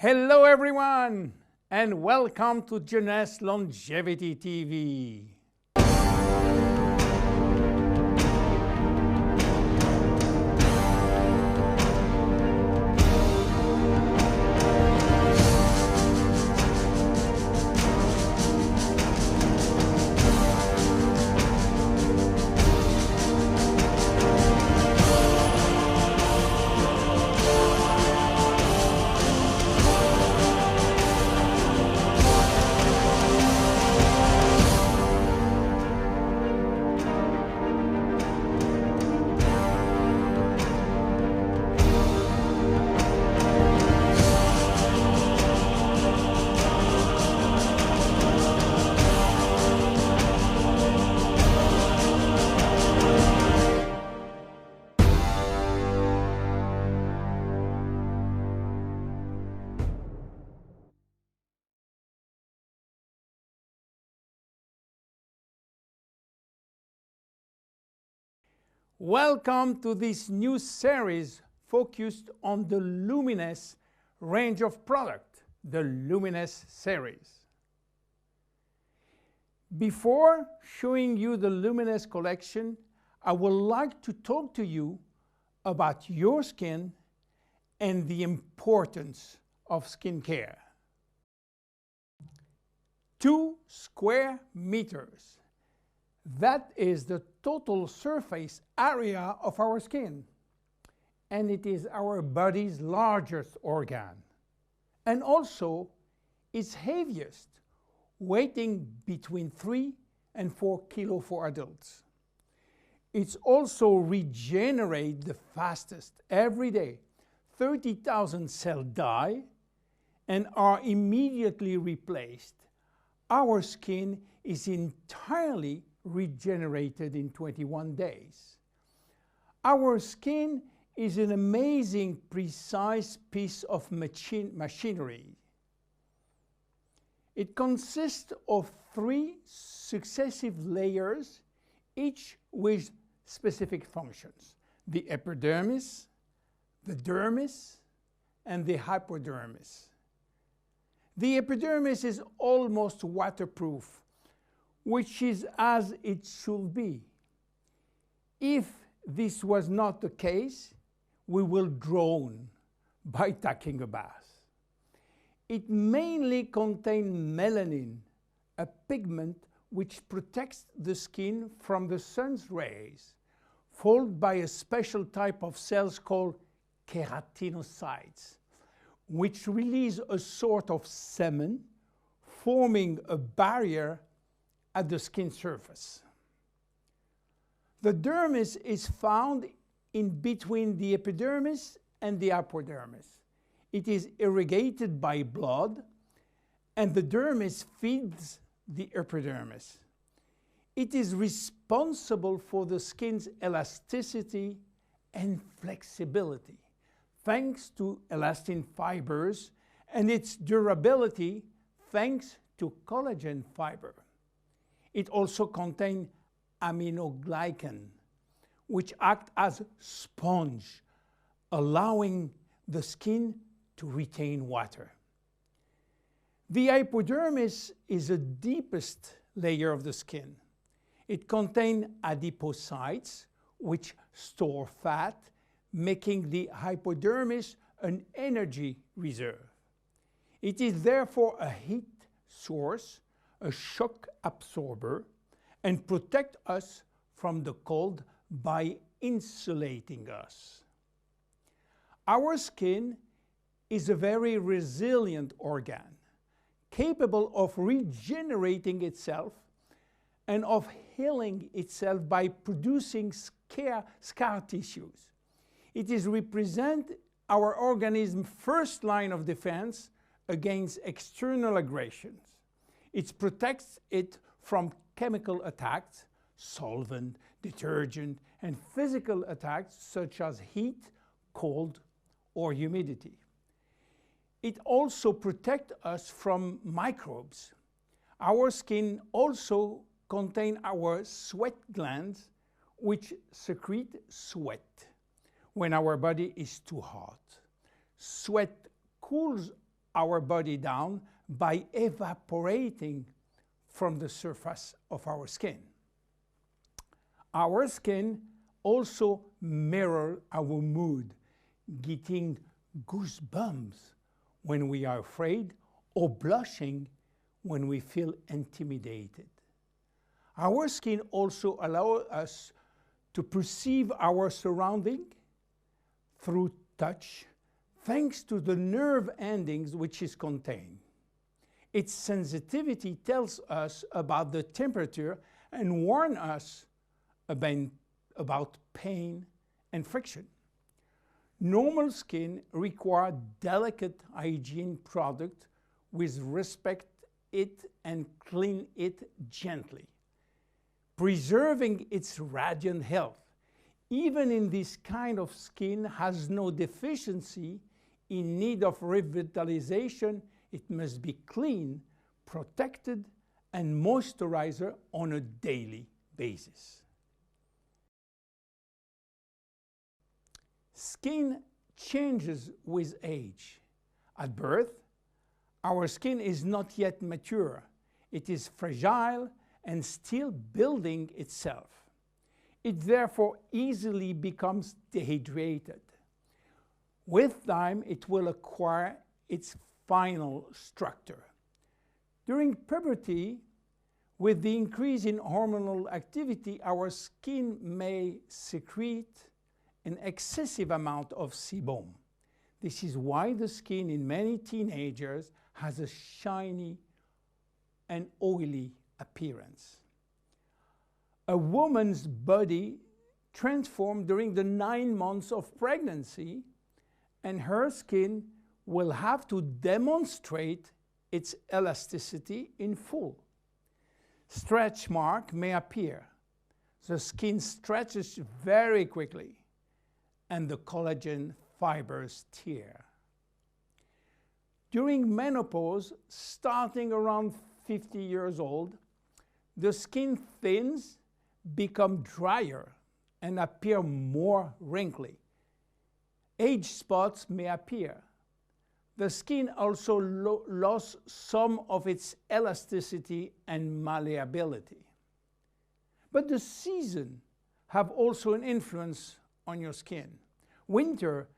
Hello everyone, and welcome to Jeunesse Longevity TV. Welcome to this new series focused on the Luminesce range of product, the Luminesce series. Before showing you the Luminesce collection, I would like to talk to you about your skin and the importance of skincare. 2 square meters. That is the total surface area of our skin, and it is our body's largest organ, and also its heaviest, weighing between 3 and 4 kilos for adults. It's also regenerates the fastest every day. 30,000 cells die and are immediately replaced. Our skin is entirely regenerated in 21 days. Our skin is an amazing, precise piece of machinery. It consists of 3 successive layers, each with specific functions: the epidermis, the dermis, and the hypodermis. The epidermis is almost waterproof, which is as it should be. If this was not the case, we will drown by taking a bath. It mainly contains melanin, a pigment which protects the skin from the sun's rays, followed by a special type of cells called keratinocytes, which release a sort of semen, forming a barrier at the skin surface. The dermis is found in between the epidermis and the hypodermis. It is irrigated by blood, and the dermis feeds the epidermis. It is responsible for the skin's elasticity and flexibility, thanks to elastin fibers, and its durability, thanks to collagen fiber. It also contains aminoglycan, which act as sponge, allowing the skin to retain water. The hypodermis is the deepest layer of the skin. It contains adipocytes, which store fat, making the hypodermis an energy reserve. It is therefore a heat source, a shock absorber, and protect us from the cold by insulating us. Our skin is a very resilient organ, capable of regenerating itself and of healing itself by producing scar tissues. It is represent our organism's first line of defense against external aggressions. It protects it from chemical attacks, solvent, detergent, and physical attacks such as heat, cold, or humidity. It also protects us from microbes. Our skin also contains our sweat glands, which secrete sweat when our body is too hot. Sweat cools our body down by evaporating from the surface of our skin. Our skin also mirrors our mood, getting goosebumps when we are afraid or blushing when we feel intimidated. Our skin also allows us to perceive our surrounding through touch, thanks to the nerve endings which is contained. Its sensitivity tells us about the temperature and warns us about pain and friction. Normal skin requires delicate hygiene product with respect it and clean it gently, preserving its radiant health. Even in this kind of skin has no deficiency in need of revitalization, it must be clean, protected, and moisturized on a daily basis. Skin changes with age. At birth, our skin is not yet mature. It is fragile and still building itself. It therefore easily becomes dehydrated. With time, it will acquire its final structure. During puberty, with the increase in hormonal activity, our skin may secrete an excessive amount of sebum. This is why the skin in many teenagers has a shiny and oily appearance. A woman's body transforms during the 9 months of pregnancy, and her skin will have to demonstrate its elasticity in full. Stretch marks may appear. The skin stretches very quickly, and the collagen fibers tear. During menopause, starting around 50 years old, the skin thins, become drier, and appear more wrinkly. Age spots may appear. The skin also lost some of its elasticity and malleability. But the seasons have also an influence on your skin. Winter,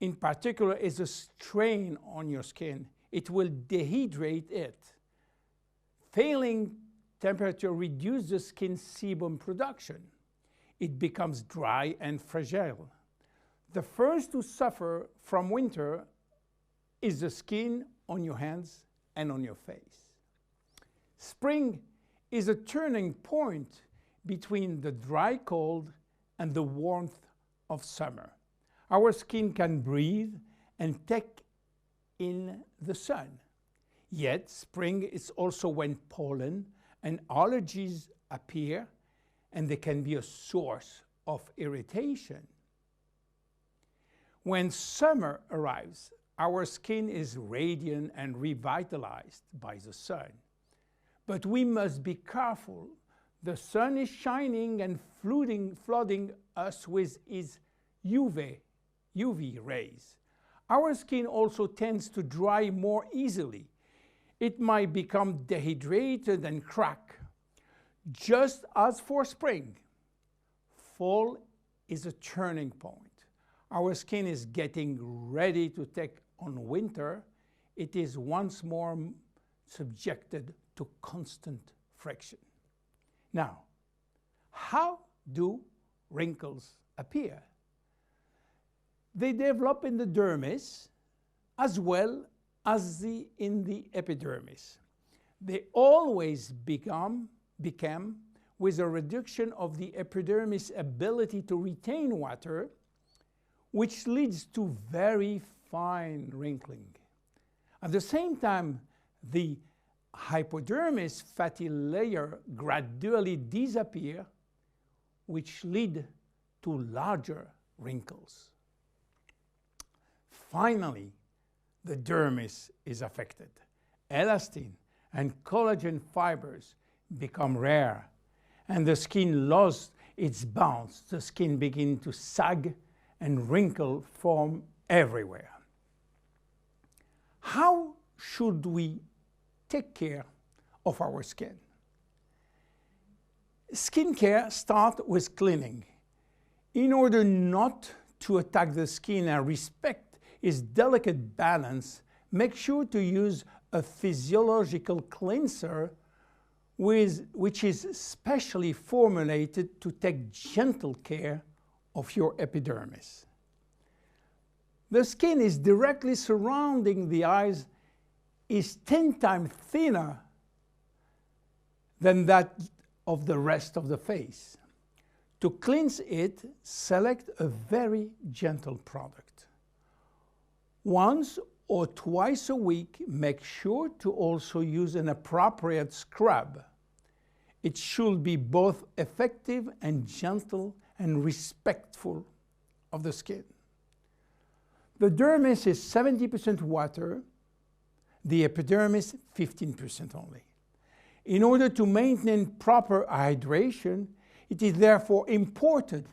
in particular, is a strain on your skin. It will dehydrate it. Failing temperature reduces the skin sebum production. It becomes dry and fragile. The first to suffer from winter is the skin on your hands and on your face. Spring is a turning point between the dry cold and the warmth of summer. Our skin can breathe and take in the sun. Yet spring is also when pollen and allergies appear, and they can be a source of irritation. When summer arrives, our skin is radiant and revitalized by the sun. But we must be careful. The sun is shining and flooding us with its UV rays. Our skin also tends to dry more easily. It might become dehydrated and crack. Just as for spring, fall is a turning point. Our skin is getting ready to take on winter. It is once more subjected to constant friction. Now, how do wrinkles appear? They develop in the dermis as well as in the epidermis. They always become with a reduction of the epidermis' ability to retain water, which leads to very fine wrinkling. At the same time, the hypodermis fatty layer gradually disappear, which lead to larger wrinkles. Finally, the dermis is affected. Elastin and collagen fibers become rare, and the skin loses its bounce. The skin begins to sag and wrinkles form everywhere. how should we take care of our skin? Skincare starts with cleaning. In order not to attack the skin and respect its delicate balance, make sure to use a physiological cleanser which is specially formulated to take gentle care of your epidermis. The skin is directly surrounding the eyes is 10 times thinner than that of the rest of the face. To cleanse it, select a very gentle product. Once or twice a week, make sure to also use an appropriate scrub. It should be both effective and gentle and respectful of the skin. The dermis is 70% water, the epidermis 15% only. In order to maintain proper hydration, it is therefore important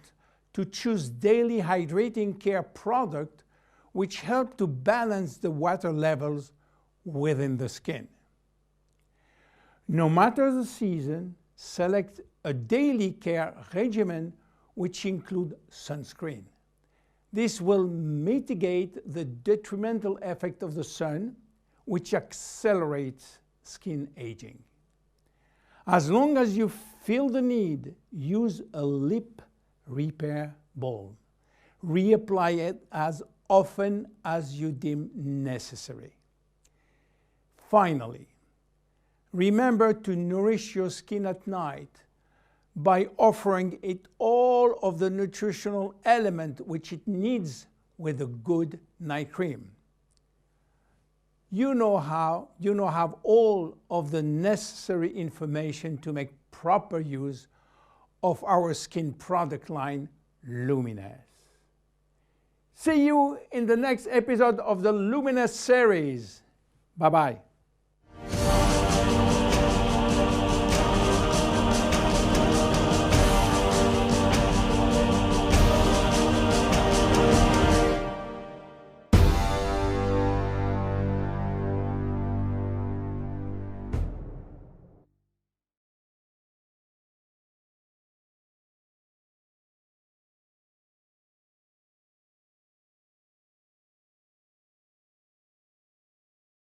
to choose daily hydrating care products which help to balance the water levels within the skin. No matter the season, select a daily care regimen which includes sunscreen. This will mitigate the detrimental effect of the sun, which accelerates skin aging. As long as you feel the need, use a lip repair balm. Reapply it as often as you deem necessary. Finally, remember to nourish your skin at night by offering it all of the nutritional element which it needs with a good night cream. You now have all of the necessary information to make proper use of our skin product line, Luminesce. See you in the next episode of the Luminesce series. Bye-bye.